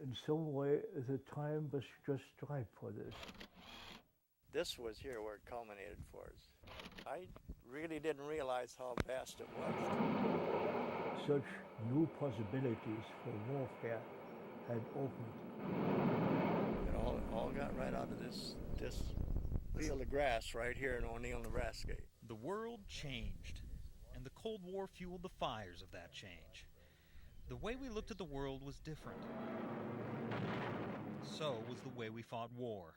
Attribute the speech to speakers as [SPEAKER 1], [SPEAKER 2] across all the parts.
[SPEAKER 1] In some way, the time was just ripe for this.
[SPEAKER 2] This was here where it culminated for us. I really didn't realize how vast it was.
[SPEAKER 1] Such new possibilities for warfare had opened.
[SPEAKER 2] It all got right out of this field of grass right here in O'Neill, Nebraska.
[SPEAKER 3] The world changed, and the Cold War fueled the fires of that change. The way we looked at the world was different. So was the way we fought war.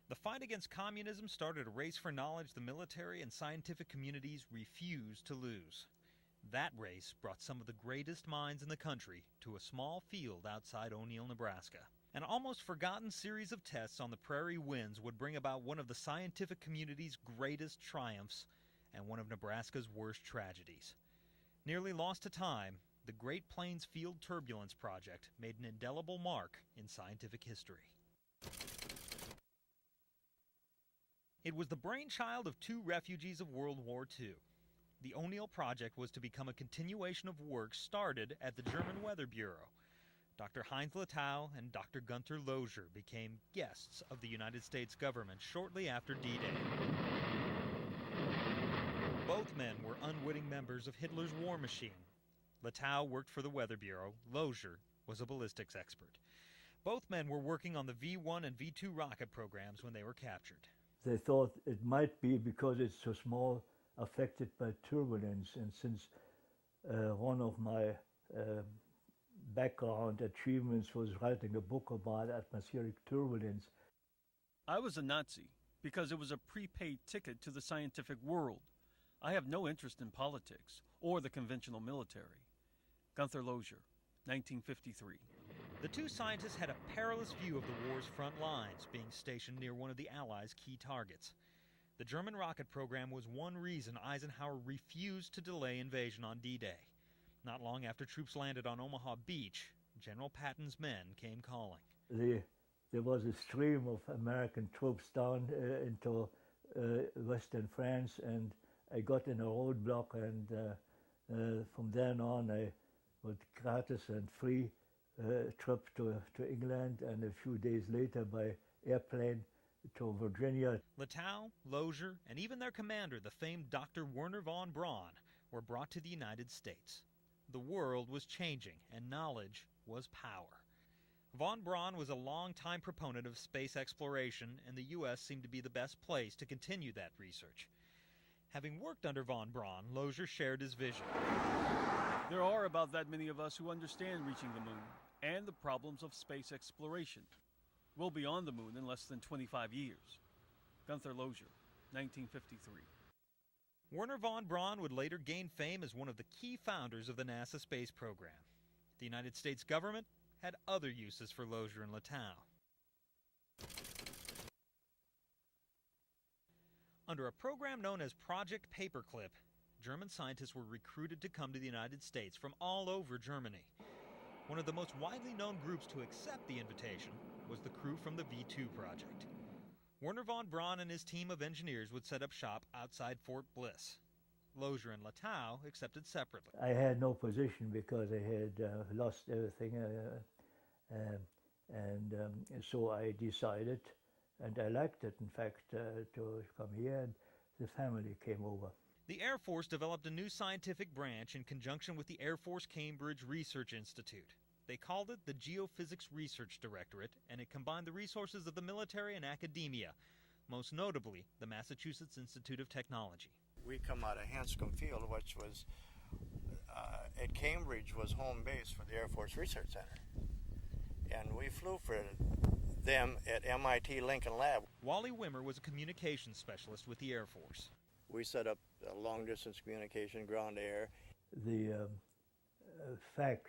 [SPEAKER 3] The fight against communism started a race for knowledge the military and scientific communities refused to lose. That race brought some of the greatest minds in the country to a small field outside O'Neill, Nebraska. An almost forgotten series of tests on the prairie winds would bring about one of the scientific community's greatest triumphs and one of Nebraska's worst tragedies. Nearly lost to time, the Great Plains Field Turbulence Project made an indelible mark in scientific history. It was the brainchild of two refugees of World War II. The O'Neill Project was to become a continuation of work started at the German Weather Bureau. Dr. Heinz Lettow and Dr. Gunther Lozier became guests of the United States government shortly after D-Day. Both men were unwitting members of Hitler's war machine. Lettow worked for the Weather Bureau. Lozier was a ballistics expert. Both men were working on the V-1 and V-2 rocket programs when they were captured.
[SPEAKER 1] They thought it might be because it's so small, affected by turbulence, and since one of my background achievements was writing a book about atmospheric turbulence.
[SPEAKER 4] I was a Nazi because it was a prepaid ticket to the scientific world. I have no interest in politics or the conventional military. Gunther Lozier, 1953.
[SPEAKER 3] The two scientists had a perilous view of the war's front lines, being stationed near one of the Allies' key targets. The German rocket program was one reason Eisenhower refused to delay invasion on D-Day. Not long after troops landed on Omaha Beach, General Patton's men came calling.
[SPEAKER 1] There was a stream of American troops down into western France, and I got in a roadblock, and from then on I would gratis and free trip to England, and a few days later by airplane to Virginia.
[SPEAKER 3] Lettow, Lozier, and even their commander, the famed Dr. Werner von Braun, were brought to the United States. The world was changing, and knowledge was power. Von Braun was a long-time proponent of space exploration, and the U.S. seemed to be the best place to continue that research. Having worked under von Braun, Lozier shared his vision.
[SPEAKER 4] There are about that many of us who understand reaching the moon and the problems of space exploration. We'll be on the moon in less than 25 years. Gunther Lozier, 1953.
[SPEAKER 3] Werner von Braun would later gain fame as one of the key founders of the NASA space program. The United States government had other uses for Lozier and Lettow. Under a program known as Project Paperclip, German scientists were recruited to come to the United States from all over Germany. One of the most widely known groups to accept the invitation was the crew from the V-2 project. Werner von Braun and his team of engineers would set up shop outside Fort Bliss. Lozier and Lettow accepted separately.
[SPEAKER 1] I had no position because I had lost everything, and so I decided, and I liked it, in fact, to come here, and the family came over.
[SPEAKER 3] The Air Force developed a new scientific branch in conjunction with the Air Force Cambridge Research Institute. They called it the Geophysics Research Directorate, and it combined the resources of the military and academia, most notably the Massachusetts Institute of Technology.
[SPEAKER 2] We come out of Hanscom Field, which was at Cambridge was home base for the Air Force Research Center. And we flew for them at MIT Lincoln Lab.
[SPEAKER 3] Wally Wimmer was a communications specialist with the Air Force.
[SPEAKER 2] We set up long-distance communication, ground-to-air.
[SPEAKER 1] The fact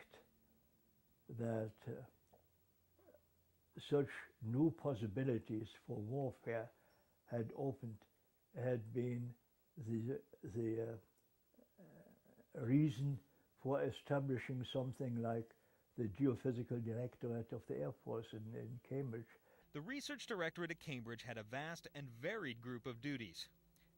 [SPEAKER 1] that such new possibilities for warfare had opened had been the reason for establishing something like the Geophysical Directorate of the Air Force in Cambridge.
[SPEAKER 3] The Research Directorate at Cambridge had a vast and varied group of duties.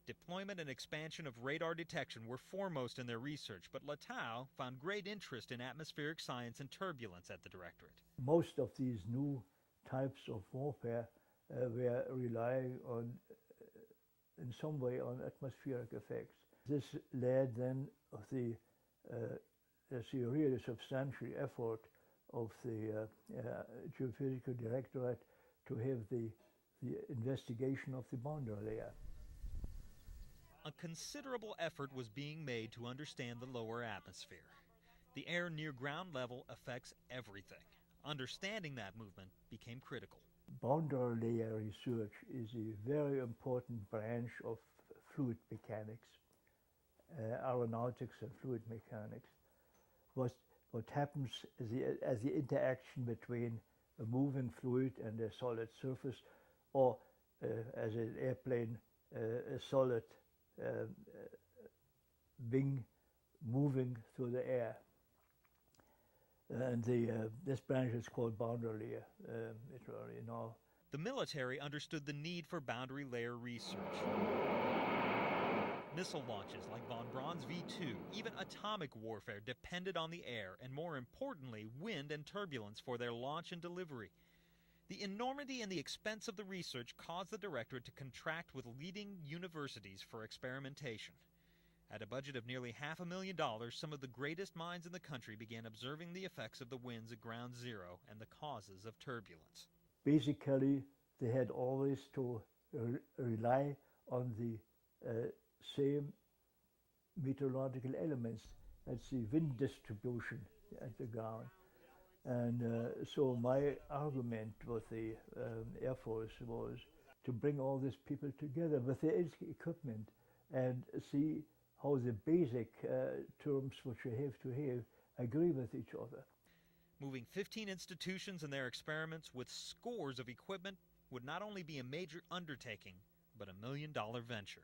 [SPEAKER 3] Deployment and expansion of radar detection were foremost in their research, but Latau found great interest in atmospheric science and turbulence at the Directorate.
[SPEAKER 1] Most of these new types of warfare were relying on, in some way, on atmospheric effects. This led then of the really substantial effort of the Geophysical Directorate to have the investigation of the boundary layer.
[SPEAKER 3] A considerable effort was being made to understand the lower atmosphere. The air near ground level affects everything. Understanding that movement became critical.
[SPEAKER 1] Boundary layer research is a very important branch of fluid mechanics, aeronautics and fluid mechanics. What happens as the interaction between a moving fluid and a solid surface, or as an airplane, a solid wing moving through the air. And this branch is called boundary layer, literally now.
[SPEAKER 3] The military understood the need for boundary layer research. Missile launches like von Braun's V-2, even atomic warfare depended on the air and, more importantly, wind and turbulence for their launch and delivery. The enormity and the expense of the research caused the Directorate to contract with leading universities for experimentation. At a budget of nearly $500,000, some of the greatest minds in the country began observing the effects of the winds at ground zero and the causes of turbulence.
[SPEAKER 1] Basically, they had always to rely on the same meteorological elements. That's the wind distribution at the ground. And so my argument with the Air Force was to bring all these people together with their equipment and see how the basic terms which you have to have agree with each other.
[SPEAKER 3] Moving 15 institutions and their experiments with scores of equipment would not only be a major undertaking, but a $1 million venture.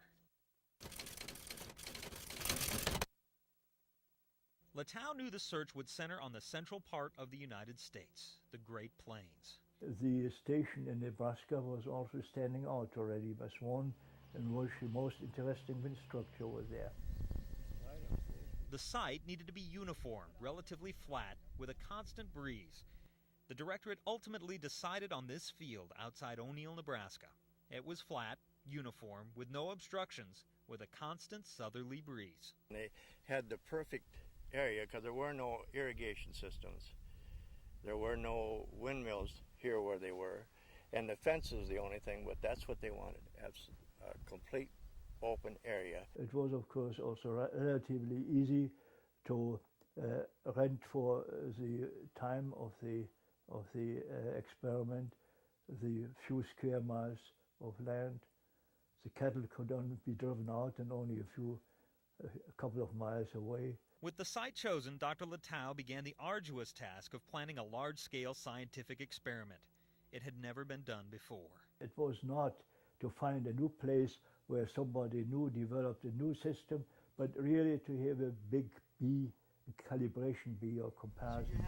[SPEAKER 3] Latau knew the search would center on the central part of the United States, the Great Plains.
[SPEAKER 1] The station in Nebraska was also standing out already as one and was the most interesting wind structure was there.
[SPEAKER 3] The site needed to be uniform, relatively flat, with a constant breeze. The Directorate ultimately decided on this field outside O'Neill, Nebraska. It was flat, uniform, with no obstructions, with a constant southerly breeze.
[SPEAKER 2] They had the perfect area because there were no irrigation systems. There were no windmills here where they were. And the fence is the only thing, but that's what they wanted, a complete open area.
[SPEAKER 1] It was, of course, also relatively easy to rent for the time of the experiment the few square miles of land. The cattle could only be driven out and only a couple of miles away.
[SPEAKER 3] With the site chosen, Dr. Latau began the arduous task of planning a large-scale scientific experiment. It had never been done before.
[SPEAKER 1] It was not to find a new place where somebody new developed a new system, but really to have a big bee, a calibration bee or comparison.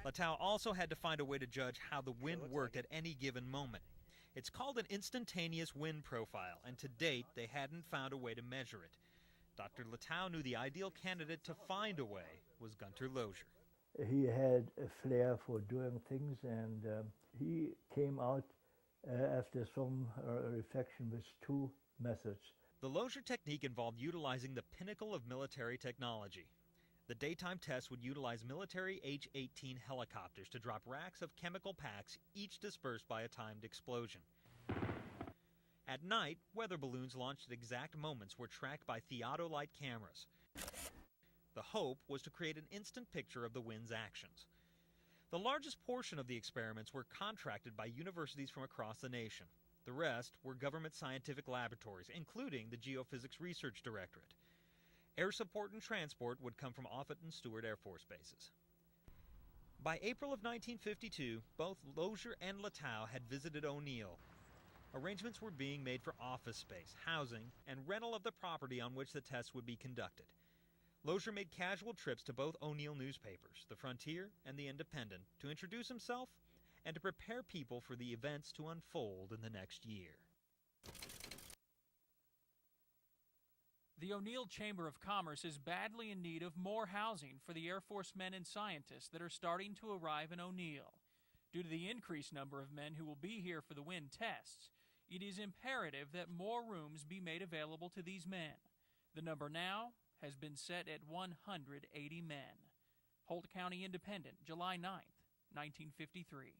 [SPEAKER 3] Latau also had to find a way to judge how the wind worked at any given moment. It's called an instantaneous wind profile, and to date they hadn't found a way to measure it. Dr. Latau knew the ideal candidate to find a way was Gunther Lozier.
[SPEAKER 1] He had a flair for doing things, and he came out after some reflection with two methods.
[SPEAKER 3] The Lozier technique involved utilizing the pinnacle of military technology. The daytime test would utilize military H-18 helicopters to drop racks of chemical packs, each dispersed by a timed explosion. At night, weather balloons launched at exact moments were tracked by theodolite cameras. The hope was to create an instant picture of the wind's actions. The largest portion of the experiments were contracted by universities from across the nation. The rest were government scientific laboratories, including the Geophysics Research Directorate. Air support and transport would come from Offutt and Stewart Air Force bases. By April of 1952, both Lozier and Latau had visited O'Neill. Arrangements were being made for office space, housing, and rental of the property on which the tests would be conducted. Lozier made casual trips to both O'Neill newspapers, the Frontier and the Independent, to introduce himself and to prepare people for the events to unfold in the next year.
[SPEAKER 5] The O'Neill Chamber of Commerce is badly in need of more housing for the Air Force men and scientists that are starting to arrive in O'Neill. Due to the increased number of men who will be here for the wind tests, it is imperative that more rooms be made available to these men. The number now has been set at 180 men. Holt County Independent, July 9th, 1953.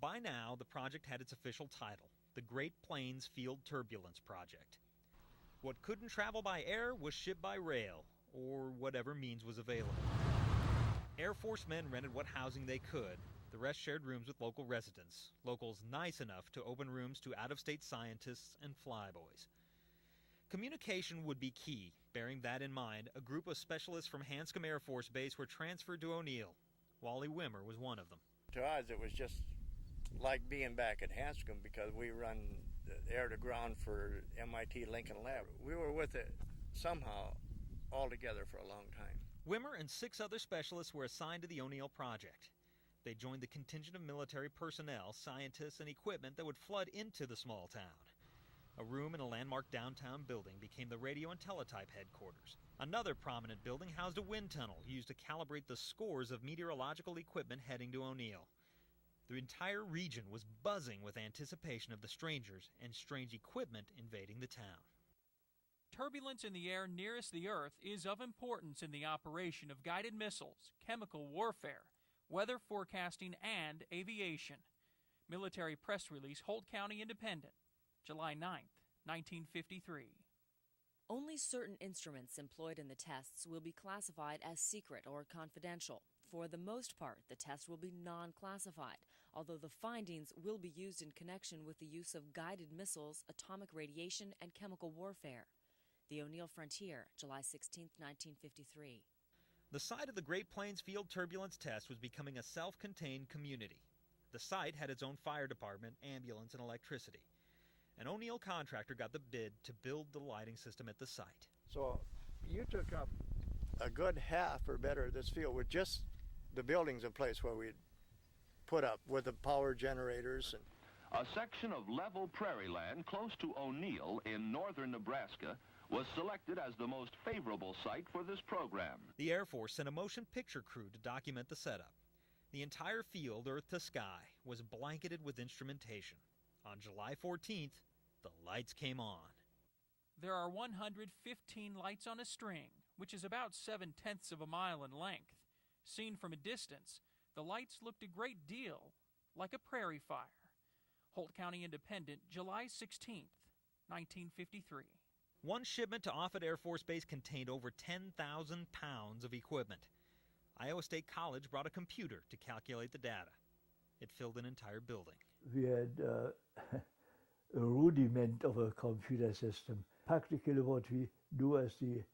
[SPEAKER 3] By now, the project had its official title, the Great Plains Field Turbulence Project. What couldn't travel by air was shipped by rail, or whatever means was available. Air Force men rented what housing they could. The rest shared rooms with local residents, locals nice enough to open rooms to out-of-state scientists and flyboys. Communication would be key. Bearing that in mind, a group of specialists from Hanscom Air Force Base were transferred to O'Neill. Wally Wimmer was one of them.
[SPEAKER 2] To us, it was just like being back at Hanscom because we run the air-to-ground for MIT Lincoln Lab. We were with it somehow all together for a long time.
[SPEAKER 3] Wimmer and 6 other specialists were assigned to the O'Neill project. They joined the contingent of military personnel, scientists, and equipment that would flood into the small town. A room in a landmark downtown building became the radio and teletype headquarters. Another prominent building housed a wind tunnel used to calibrate the scores of meteorological equipment heading to O'Neill. The entire region was buzzing with anticipation of the strangers and strange equipment invading the town.
[SPEAKER 5] Turbulence in the air nearest the Earth is of importance in the operation of guided missiles, chemical warfare, weather forecasting, and aviation. Military press release, Holt County Independent, July 9th, 1953.
[SPEAKER 6] Only certain instruments employed in the tests will be classified as secret or confidential. For the most part, the test will be non-classified, although the findings will be used in connection with the use of guided missiles, atomic radiation, and chemical warfare. The O'Neill Frontier, July 16, 1953.
[SPEAKER 3] The site of the Great Plains Field Turbulence Test was becoming a self-contained community. The site had its own fire department, ambulance, and electricity. An O'Neill contractor got the bid to build the lighting system at the site.
[SPEAKER 2] So you took up a good half or better of this field with just the buildings in place where we'd put up with the power generators.
[SPEAKER 7] A section of level prairie land close to O'Neill in northern Nebraska was selected as the most favorable site for this program.
[SPEAKER 3] The Air Force sent a motion picture crew to document the setup. The entire field, earth to sky, was blanketed with instrumentation. On July 14th, the lights came on.
[SPEAKER 5] There are 115 lights on a string, which is about 7/10 of a mile in length. Seen from a distance, the lights looked a great deal like a prairie fire. Holt County Independent, July 16th, 1953.
[SPEAKER 3] One shipment to Offutt Air Force Base contained over 10,000 pounds of equipment. Iowa State College brought a computer to calculate the data. It filled an entire building.
[SPEAKER 1] We had a rudiment of a computer system, practically what we do as the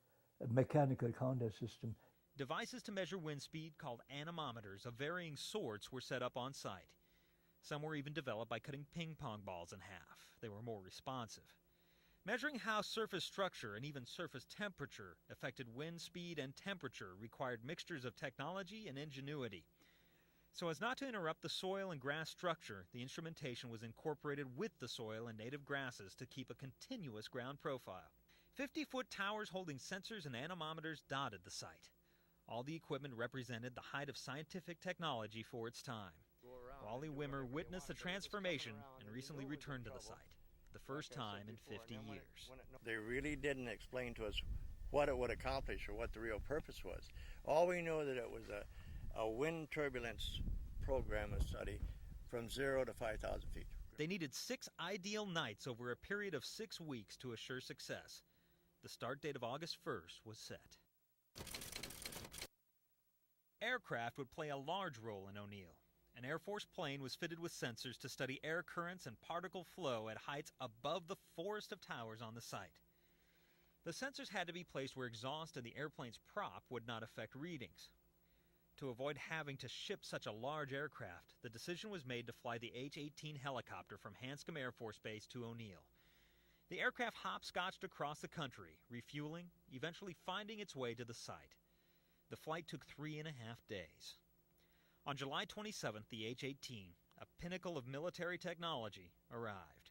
[SPEAKER 1] mechanical counter system.
[SPEAKER 3] Devices to measure wind speed, called anemometers of varying sorts, were set up on site. Some were even developed by cutting ping pong balls in half. They were more responsive. Measuring how surface structure and even surface temperature affected wind speed and temperature required mixtures of technology and ingenuity. So as not to interrupt the soil and grass structure, the instrumentation was incorporated with the soil and native grasses to keep a continuous ground profile. 50-foot towers holding sensors and anemometers dotted the site. All the equipment represented the height of scientific technology for its time. Wally Wimmer witnessed the transformation and recently returned to the site, the first time in 50 years.
[SPEAKER 2] They really didn't explain to us what it would accomplish or what the real purpose was. All we knew that it was a wind turbulence program of study from 0 to 5,000 feet.
[SPEAKER 3] They needed 6 ideal nights over a period of 6 weeks to assure success. The start date of August 1st was set. Aircraft would play a large role in O'Neill. An Air Force plane was fitted with sensors to study air currents and particle flow at heights above the forest of towers on the site. The sensors had to be placed where exhaust in the airplane's prop would not affect readings. To avoid having to ship such a large aircraft, the decision was made to fly the H-18 helicopter from Hanscom Air Force Base to O'Neill. The aircraft hopscotched across the country, refueling, eventually finding its way to the site. The flight took 3.5 days. On July 27th, the H-18, a pinnacle of military technology, arrived.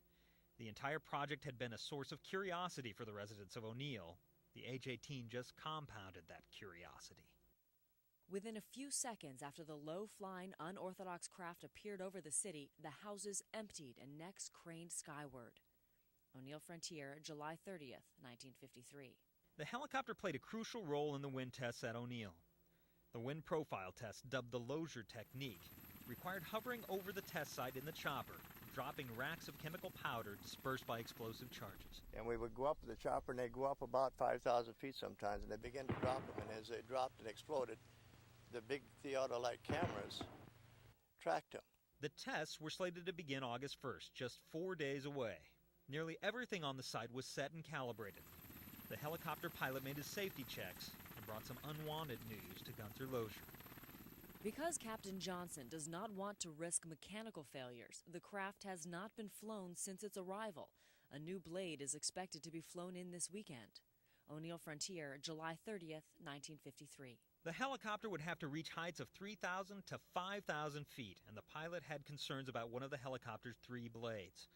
[SPEAKER 3] The entire project had been a source of curiosity for the residents of O'Neill, The H-18 just compounded that curiosity.
[SPEAKER 6] Within a few seconds after the low-flying, unorthodox craft appeared over the city, the houses emptied and necks craned skyward. O'Neill Frontier, July 30th, 1953.
[SPEAKER 3] The helicopter played a crucial role in the wind tests at O'Neill. The wind profile test, dubbed the Lozier technique, required hovering over the test site in the chopper, dropping racks of chemical powder dispersed by explosive charges.
[SPEAKER 2] And we would go up with the chopper, and they'd go up about 5,000 feet sometimes, and they began to drop them. And as they dropped and exploded, the big theodolite cameras tracked them.
[SPEAKER 3] The tests were slated to begin August 1st, just 4 days away. Nearly everything on the site was set and calibrated. The helicopter pilot made his safety checks and brought some unwanted news to Gunther Lozier.
[SPEAKER 6] Because Captain Johnson does not want to risk mechanical failures, the craft has not been flown since its arrival. A new blade is expected to be flown in this weekend. O'Neill Frontier, July 30th, 1953.
[SPEAKER 3] The helicopter would have to reach heights of 3,000 to 5,000 feet, and the pilot had concerns about one of the helicopter's 3 blades.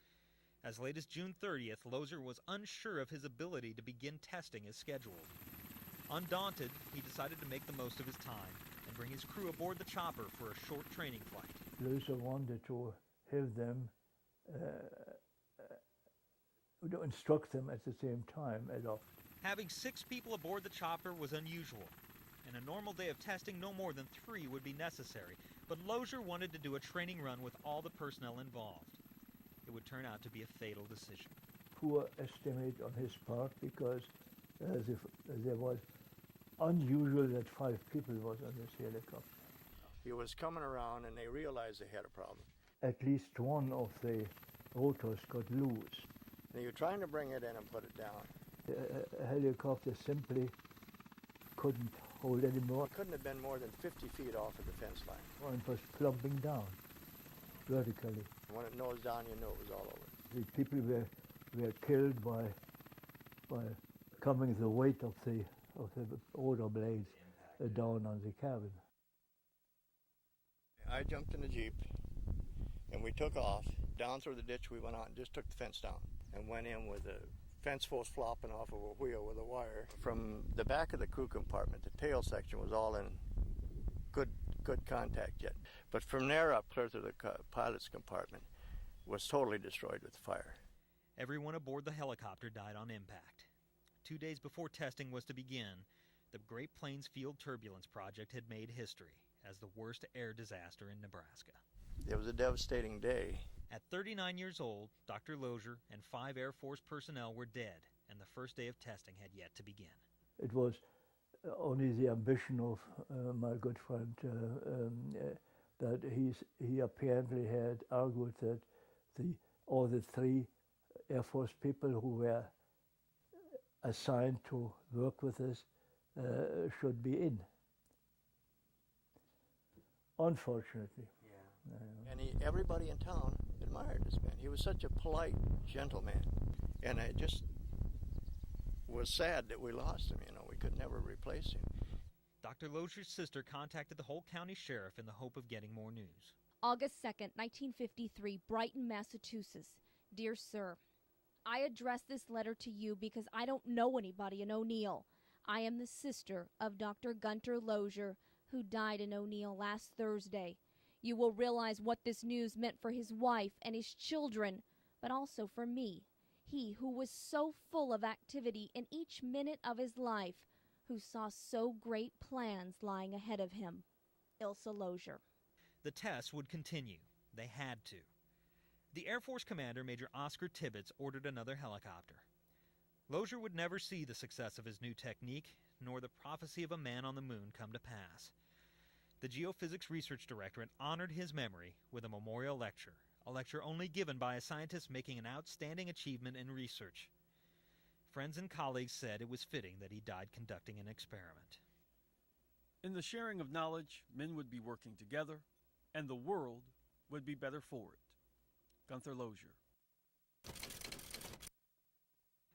[SPEAKER 3] As late as June 30th, Lozier was unsure of his ability to begin testing as scheduled. Undaunted, he decided to make the most of his time and bring his crew aboard the chopper for a short training flight.
[SPEAKER 1] Lozier wanted to have them, instruct them at the same time.
[SPEAKER 3] Having 6 people aboard the chopper was unusual. In a normal day of testing, no more than 3 would be necessary, but Lozier wanted to do a training run with all the personnel involved. It would turn out to be a fatal decision.
[SPEAKER 1] Poor estimate on his part, because there was unusual that 5 people was on this helicopter.
[SPEAKER 2] He was coming around, and they realized they had a problem.
[SPEAKER 1] At least one of the rotors got loose.
[SPEAKER 2] And you were trying to bring it in and put it down.
[SPEAKER 1] A helicopter simply couldn't hold any more.
[SPEAKER 2] It couldn't have been more than 50 feet off of the fence line.
[SPEAKER 1] And it was plumping down vertically.
[SPEAKER 2] When it nosed down, you knew it was all over.
[SPEAKER 1] The people were killed by coming the weight of the rotor blades down on the cabin.
[SPEAKER 2] I jumped in the Jeep, and we took off. Down through the ditch we went out and just took the fence down and went in with the fence post flopping off of a wheel with a wire. From the back of the crew compartment, the tail section was all in good contact yet. But from there up clear to the pilot's compartment was totally destroyed with the fire.
[SPEAKER 3] Everyone aboard the helicopter died on impact. 2 days before testing was to begin, the Great Plains Field Turbulence Project had made history as the worst air disaster in Nebraska.
[SPEAKER 2] It was a devastating day.
[SPEAKER 3] At 39 years old, Dr. Lozier and 5 Air Force personnel were dead, and the first day of testing had yet to begin.
[SPEAKER 1] It was only the ambition of my good friend that he apparently had argued that all the 3 Air Force people who were assigned to work with us should be in. Unfortunately.
[SPEAKER 2] And everybody in town admired this man. He was such a polite, gentle man. And it just was sad that we lost him. We could never replace him.
[SPEAKER 3] Dr. Lozier's sister contacted the whole county sheriff in the hope of getting more news.
[SPEAKER 8] August 2nd, 1953, Brighton, Massachusetts. Dear Sir, I address this letter to you because I don't know anybody in O'Neill. I am the sister of Dr. Gunther Lozier, who died in O'Neill last Thursday. You will realize what this news meant for his wife and his children, but also for me. He who was so full of activity in each minute of his life, who saw so great plans lying ahead of him. Ilsa Lozier.
[SPEAKER 3] The tests would continue. They had to. The Air Force commander, Major Oscar Tibbets, ordered another helicopter. Lozier would never see the success of his new technique, nor the prophecy of a man on the moon come to pass. The Geophysics Research Directorate honored his memory with a memorial lecture, a lecture only given by a scientist making an outstanding achievement in research. Friends and colleagues said it was fitting that he died conducting an experiment.
[SPEAKER 4] In the sharing of knowledge, men would be working together, and the world would be better for it. Gunther Lozier.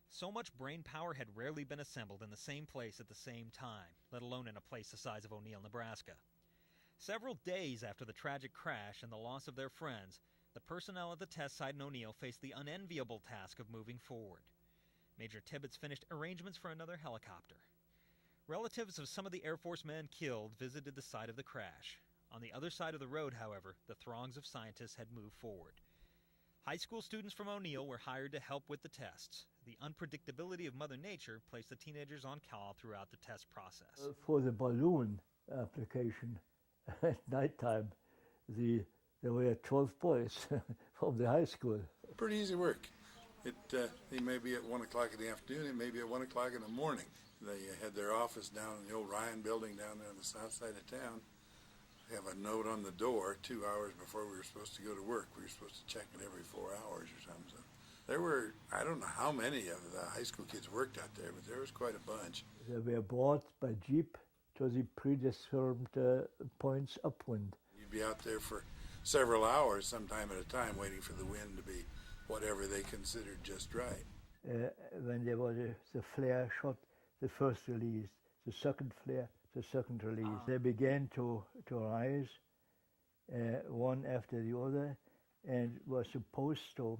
[SPEAKER 3] So much brain power had rarely been assembled in the same place at the same time, let alone in a place the size of O'Neill, Nebraska. Several days after the tragic crash and the loss of their friends, the personnel at the test site in O'Neill faced the unenviable task of moving forward. Major Tibbetts finished arrangements for another helicopter. Relatives of some of the Air Force men killed visited the site of the crash. On the other side of the road, however, the throngs of scientists had moved forward. High school students from O'Neill were hired to help with the tests. The unpredictability of Mother Nature placed the teenagers on call throughout the test process.
[SPEAKER 1] For the balloon application at nighttime, there were 12 boys from the high school.
[SPEAKER 9] Pretty easy work. It may be at 1 o'clock in the afternoon, it may be at 1 o'clock in the morning. They had their office down in the old Ryan building down there on the south side of town. They have a note on the door 2 hours before we were supposed to go to work. We were supposed to check it every 4 hours or something. So there were, I don't know how many of the high school kids worked out there, but there was quite a bunch.
[SPEAKER 1] They were brought by jeep to the predetermined points upwind.
[SPEAKER 9] You'd be out there for several hours, sometime at a time, waiting for the wind to be whatever they considered just right.
[SPEAKER 1] When there was the flare shot, the first release, the second flare, the second release. They began to rise one after the other and were supposed to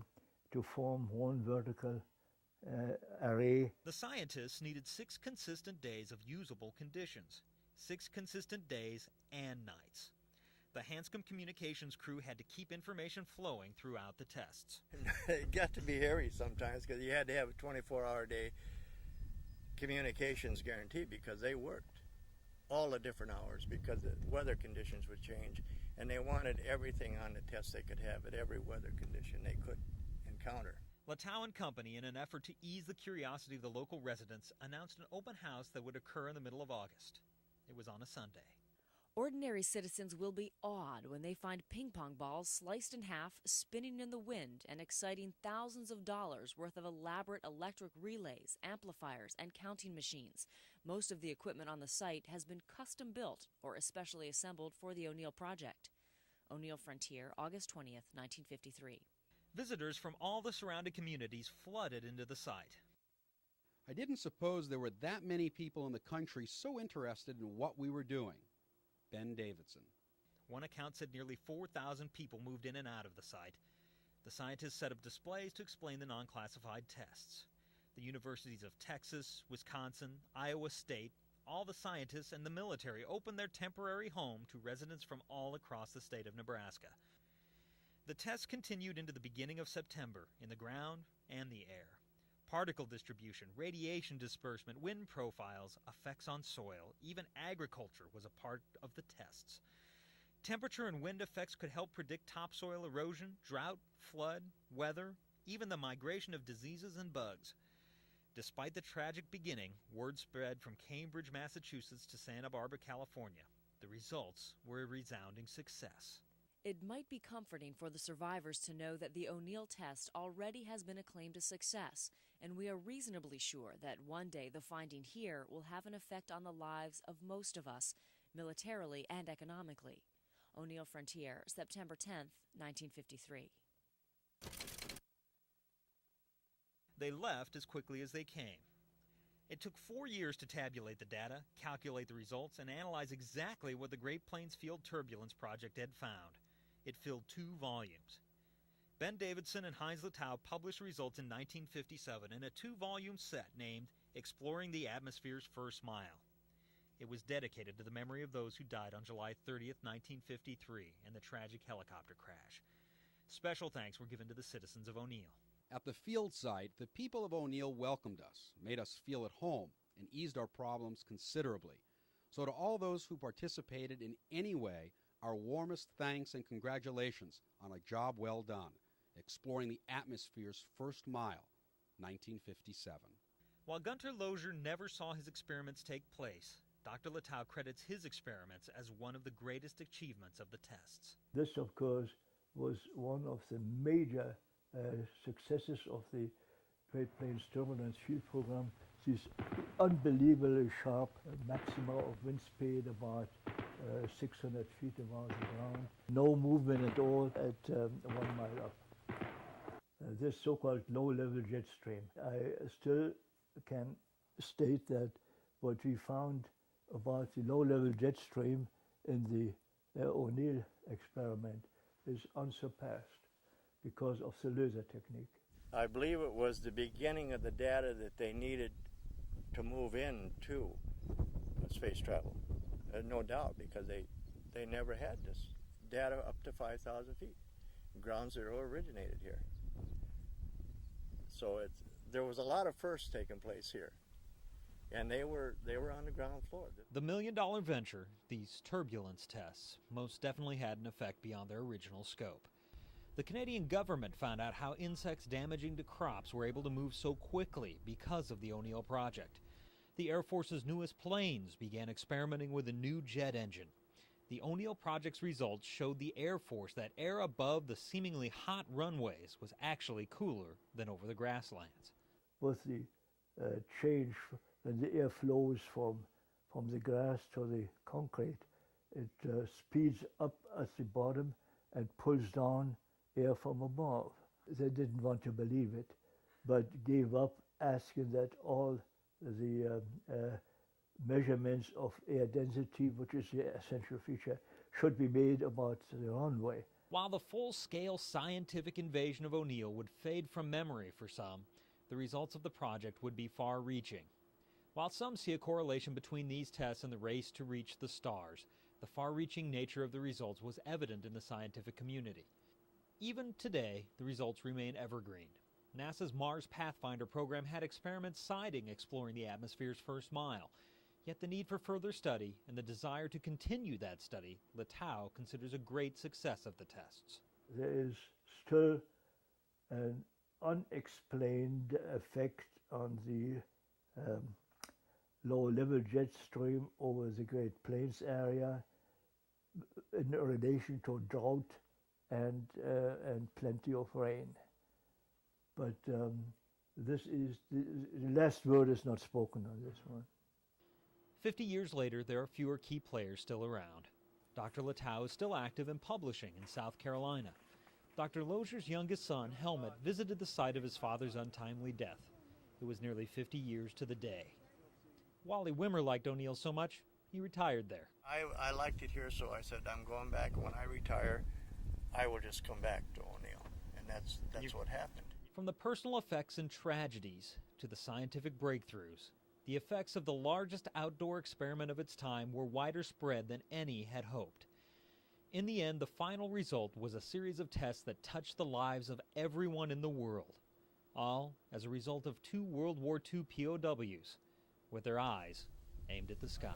[SPEAKER 1] form one vertical array.
[SPEAKER 3] The scientists needed 6 consistent days of usable conditions, 6 consistent days and nights. The Hanscom Communications crew had to keep information flowing throughout the tests.
[SPEAKER 2] It got to be hairy sometimes because you had to have a 24-hour-day communications guarantee because they worked all the different hours because the weather conditions would change, and they wanted everything on the test they could have at every weather condition they could encounter.
[SPEAKER 3] Latow and Company, in an effort to ease the curiosity of the local residents, announced an open house that would occur in the middle of August. It was on a Sunday.
[SPEAKER 6] Ordinary citizens will be awed when they find ping pong balls sliced in half, spinning in the wind, and exciting thousands of dollars worth of elaborate electric relays, amplifiers, and counting machines. Most of the equipment on the site has been custom built or especially assembled for the O'Neill project. O'Neill Frontier, August 20th, 1953.
[SPEAKER 3] Visitors from all the surrounding communities flooded into the site.
[SPEAKER 10] I didn't suppose there were that many people in the country so interested in what we were doing. Ben Davidson.
[SPEAKER 3] One account said nearly 4,000 people moved in and out of the site. The scientists set up displays to explain the non-classified tests. The universities of Texas, Wisconsin, Iowa State, all the scientists and the military opened their temporary home to residents from all across the state of Nebraska. The tests continued into the beginning of September in the ground and the air. Particle distribution, radiation disbursement, wind profiles, effects on soil, even agriculture was a part of the tests. Temperature and wind effects could help predict topsoil erosion, drought, flood, weather, even the migration of diseases and bugs. Despite the tragic beginning, word spread from Cambridge, Massachusetts to Santa Barbara, California. The results were a resounding success.
[SPEAKER 6] It might be comforting for the survivors to know that the O'Neill test already has been acclaimed a success, and we are reasonably sure that one day the finding here will have an effect on the lives of most of us, militarily and economically. O'Neill Frontier, September 10th, 1953.
[SPEAKER 3] They left as quickly as they came. It took 4 years to tabulate the data, calculate the results, and analyze exactly what the Great Plains Field Turbulence Project had found. It filled 2 volumes. Ben Davidson and Heinz Latow published results in 1957 in a 2-volume set named Exploring the Atmosphere's First Mile. It was dedicated to the memory of those who died on July 30th, 1953 in the tragic helicopter crash. Special thanks were given to the citizens of O'Neill.
[SPEAKER 10] At the field site, the people of O'Neill welcomed us, made us feel at home, and eased our problems considerably. So to all those who participated in any way, our warmest thanks and congratulations on a job well done, exploring the atmosphere's first mile, 1957.
[SPEAKER 3] While Gunter Lozier never saw his experiments take place, Dr. Latow credits his experiments as one of the greatest achievements of the tests.
[SPEAKER 1] This, of course, was one of the major successes of the Great Plains Turbulence Field Program. This unbelievably sharp maxima of wind speed about 600 feet above the ground. No movement at all at 1 mile up. This so-called low-level jet stream. I still can state that what we found about the low-level jet stream in the O'Neill experiment is unsurpassed because of the laser technique.
[SPEAKER 2] I believe it was the beginning of the data that they needed to move into space travel. No doubt, because they never had this data up to 5,000 feet. Ground zero originated here. So there was a lot of firsts taking place here. And they were on the ground floor.
[SPEAKER 3] The million-dollar venture, these turbulence tests, most definitely had an effect beyond their original scope. The Canadian government found out how insects damaging to crops were able to move so quickly because of the O'Neill project. The Air Force's newest planes began experimenting with a new jet engine. The O'Neill project's results showed the Air Force that air above the seemingly hot runways was actually cooler than over the grasslands.
[SPEAKER 1] With the change when the air flows from the grass to the concrete, it speeds up at the bottom and pulls down air from above. They didn't want to believe it, but gave up asking that all the measurements of air density, which is the essential feature, should be made about the runway.
[SPEAKER 3] While the full-scale scientific invasion of O'Neill would fade from memory for some, the results of the project would be far-reaching. While some see a correlation between these tests and the race to reach the stars, the far-reaching nature of the results was evident in the scientific community. Even today, the results remain evergreen. NASA's Mars Pathfinder program had experiments sighting exploring the atmosphere's first mile. Yet the need for further study and the desire to continue that study, Litow considers a great success of the tests.
[SPEAKER 1] There is still an unexplained effect on the low-level jet stream over the Great Plains area in relation to drought and plenty of rain. But this is the last word is not spoken on this one.
[SPEAKER 3] 50 years later, there are fewer key players still around. Dr. Litow is still active in publishing in South Carolina. Dr. Lozier's youngest son, Helmut, visited the site of his father's untimely death. It was nearly 50 years to the day. Wally Wimmer liked O'Neill so much, he retired there.
[SPEAKER 2] I liked it here, so I said, I'm going back. When I retire, I will just come back to O'Neill. And that's what happened.
[SPEAKER 3] From the personal effects and tragedies to the scientific breakthroughs, the effects of the largest outdoor experiment of its time were wider spread than any had hoped. In the end, the final result was a series of tests that touched the lives of everyone in the world, all as a result of 2 World War II POWs with their eyes aimed at the sky.